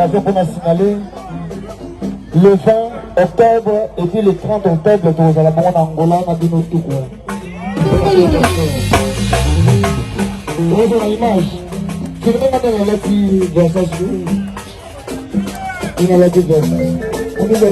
Pour signaler le 20 octobre et puis le 30 octobre nous allons en Angola dans notre tout quoi. Vous avez l'image. Tu veux pas dans la petite versage. Il y a la petite versage. On est là.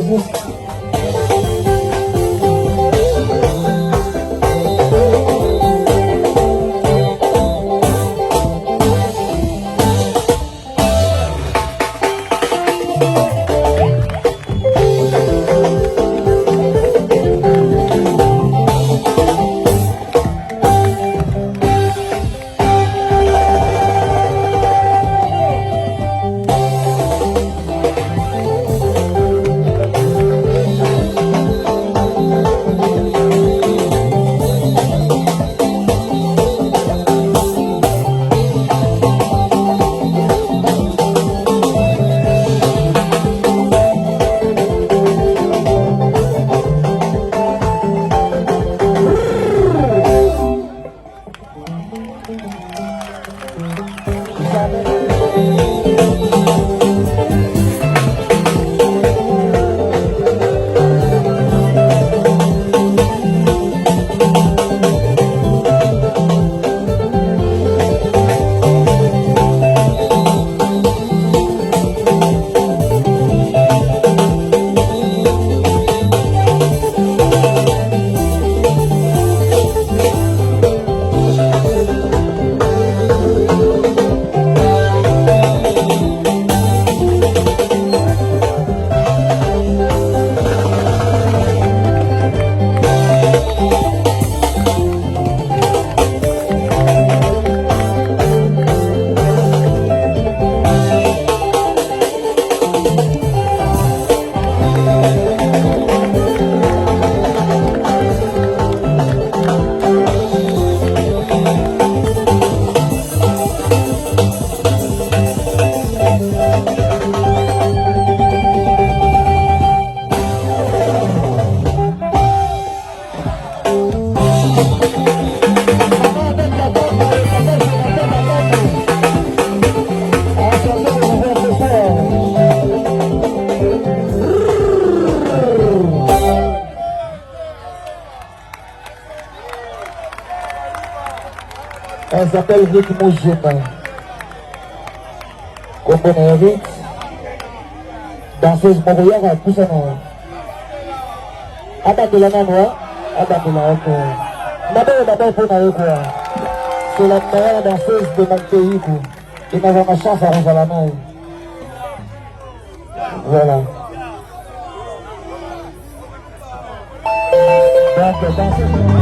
Elle s'appelle Rick Moujema. Comprenez Rick? Danseuse Moroya, tout ça non. Attendez la main, attendez la main. D'abord, pour nous quoi. C'est la meilleure danseuse de notre pays. Et nous avons la chance à rendre la main. Voilà. Donc, danseuse.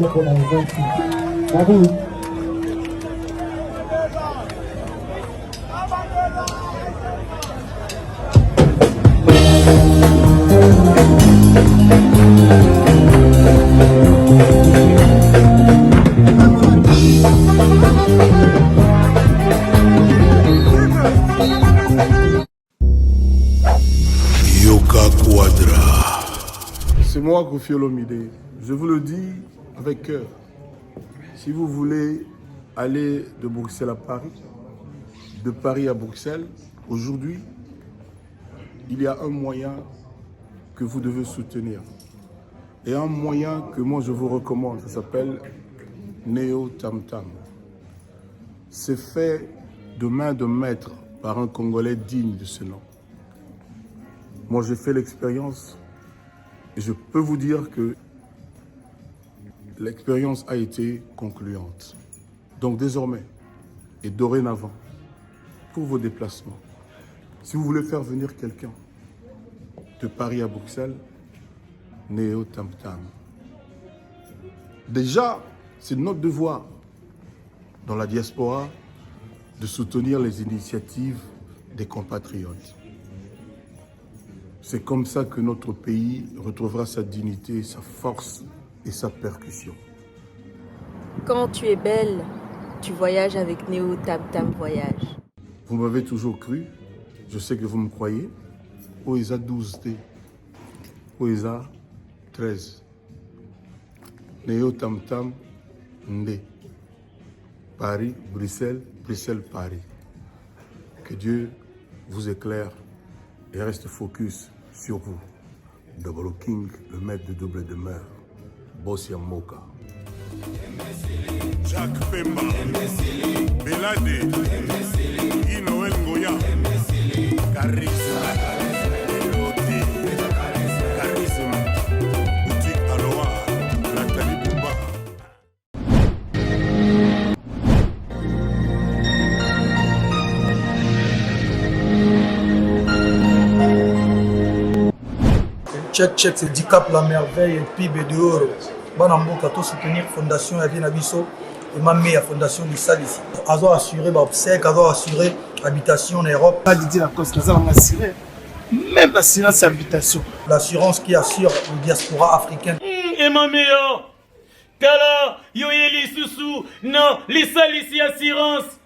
pale kuna event. Nabii C'est moi, Koffi Olomide. Je vous le dis avec cœur. Si vous voulez aller de Bruxelles à Paris, de Paris à Bruxelles, aujourd'hui, il y a un moyen que vous devez soutenir. Et un moyen que moi je vous recommande, ça s'appelle Neo Tam Tam. C'est fait de main de maître par un Congolais digne de ce nom. Moi j'ai fait l'expérience. Et je peux vous dire que l'expérience a été concluante. Donc désormais et dorénavant, pour vos déplacements, si vous voulez faire venir quelqu'un de Paris à Bruxelles, Neo Tam Tam. Déjà, c'est notre devoir dans la diaspora de soutenir les initiatives des compatriotes. C'est comme ça que notre pays retrouvera sa dignité, sa force et sa percussion. Quand tu es belle, tu voyages avec Neo Tam Tam Voyage. Vous m'avez toujours cru, je sais que vous me croyez. Oesa 12T, Oesa 13. Neo Tam Tam Ndé. Paris, Bruxelles, Bruxelles, Paris. Que Dieu vous éclaire et reste focus sur vous. Double King, le maître de double demeure. Bossia Moka. Jacques Pemba, Belade, Inoël Ngoya, Charisme, Charisme, Boutique Aloha, Nathalie Bouba. Check, c'est Dicap la merveille et PIB de Oro. Banamboka, tout soutenir Fondation Yavien Abisso et ma meilleure Fondation Lissal ici. Azo assuré obsèque, azo assuré habitation en Europe. Pas dit la cause, nous allons assurer. Même l'assurance habitation. L'assurance qui assure le diaspora africaine. Et ma meilleure, Kala, yo yeli susu, non, Lissal ici assurance.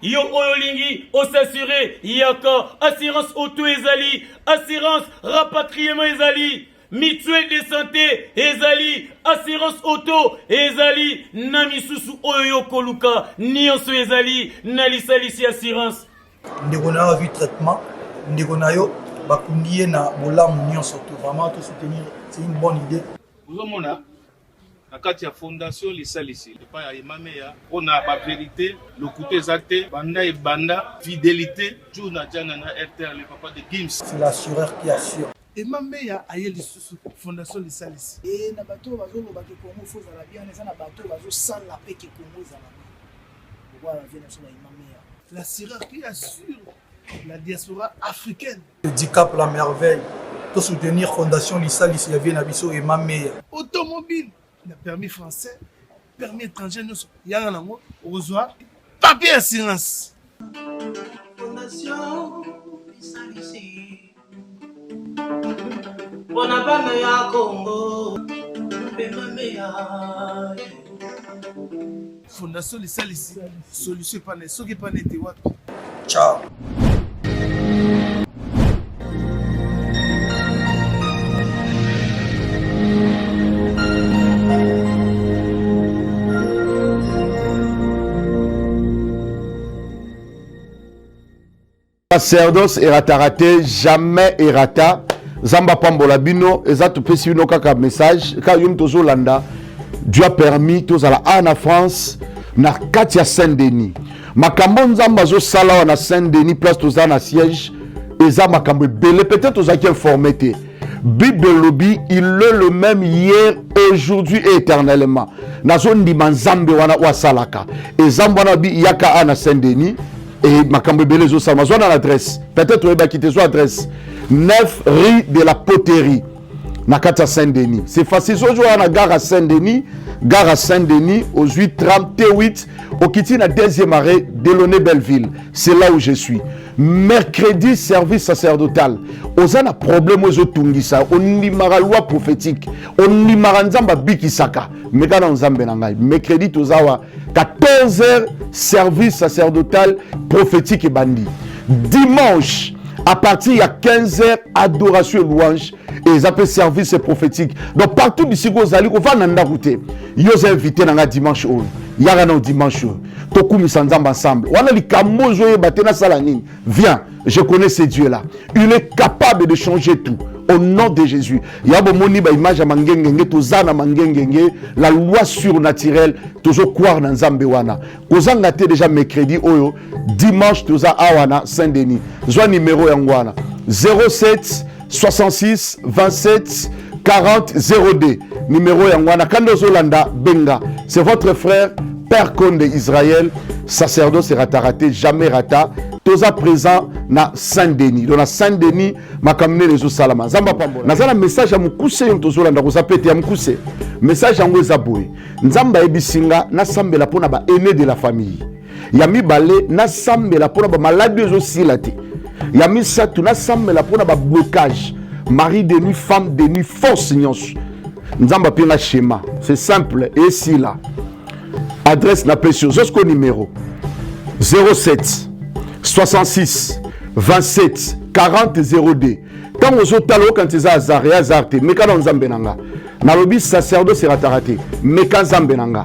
Yo oyolingi, o s'assurer, yaka, assurance auto ezali, assurance rapatriement ezali, mutuelle de santé ezali, assurance auto ezali, namisusu oyo koluka, nyonso ezali, na lisalisi assurance. Ndeko na yo vu traitement, ndeko na yo bakundiye na bolamu nyonso to vraiment tout soutenir, c'est une bonne idée. Vous avez na kati ya fondation lisalisi epai ya emameya mpona bavérité lokuta eza te banda ebanda fidélité jour na jana na RTL le papa de Gims. C'est l'assureur qui assure. Emameya aye lisusu fondation lisalisi. Et na bato bazoloba ke Congo faut zala bien eza na bato bazosala pe ke Congo zala bien. Voilà vient sur Emameya. L'assureur qui assure la diaspora africaine. Dicap la merveille. Tout soutenir Fondation Lissal ici Yavien Abisso et ma meilleure. Automobile. Le permis français, permis étranger, nous sommes au revoir, papier assurance. Fondation Lisalisi. Bonabana ya Congo. Fondation Lisalisi. Solution pas né, ce qui pas né. Ciao. Sacerdoce raté, jamais errata. Zamba Pambola Bino, Ezatu Pesino Kaka message, Kayum Tozo Landa, Dieu a permis, tous à la Anna France, na Katia Saint-Denis. Makambon Zamba Zo Sala na Saint-Denis, place Toza na siège, Eza Makambo Belé, peut-être Toza qui informé. Bible Lobby, il est le même hier, aujourd'hui et éternellement. Nazon di Manzambe wana wa Salaka. Et Zambana bi Yaka Anna Saint-Denis. Et Makambo Belé Zo Salma, zo na l'adresse. Peut-être on va quitter son adresse. 9 rue de la Poterie. Na Katia Saint-Denis. C'est facile, zo à la gare à Saint-Denis. gare à Saint-Denis, aux 838, au Kitine, à deuxième arrêt, Delaunay-Belleville. C'est là où je suis. Mercredi, service sacerdotal. Aux un problème aux Tungisa, on limara loi prophétique, on limara nzamba bikisaka. Mais quand on zambe nangai, mercredi, tozawa, 14h, service sacerdotal prophétique et bandit. Dimanche, à partir de 15h, adoration et louange, et ils appellent service prophétique. Donc partout d'ici, vous allez, on va nanda route. Ils ont invité dans dimanche. Il y a un dimanche. Toku misandam ensemble. On a les camos joués, batena salanine. Viens, je connais ce Dieu-là. Il est capable de changer tout. Au nom de Jésus. Il y a une image à Mangengenge, Tozana Mangengenge, la loi surnaturelle, toujours croire dans Zambewana. Ozan a déjà mercredi, Oyo, dimanche, Toza Awana, Saint-Denis. Zoa numéro Yangwana 07 66 27 40 0D. Numéro Yangwana. Kando Zolanda Benga. C'est votre frère, Père Conde Israël, sacerdoce et raté, jamais rata. Toza présent na Saint-Denis. Donc na Saint-Denis, ma kamine les salama. Zamba pambo. Nazana message à mukuse yon tozo landa kozapete ya mukuse. Message à ngweza boy. Nzamba ebisinga na sambela pona ba aîné de la famille. Yami balé na sambela pona ba maladie zo silate. Yami satu na sambela pona ba blocage. Mari de nuit, femme de nuit, force nyonso. Nzamba pina schéma. C'est simple et si là. Adresse na précieux. Jusqu'au numéro 07 66 27 40 0D. Quand on talo quand ils a azaré azarte, mais quand on zambenanga, na lobi sacerdoce c'est raté, mais quand zambenanga,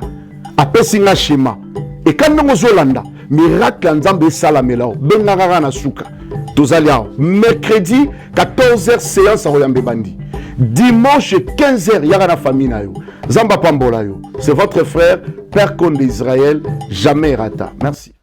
après singa schéma. Et quand on zolanda, miracle nzambe salamela, benanga na suka. Tozalia mercredi 14h séance à Royambe Bandi. Dimanche 15h yara na famille na yo. Zamba pambola yo. C'est votre frère Père Conde d'Israël, jamais rata. Merci.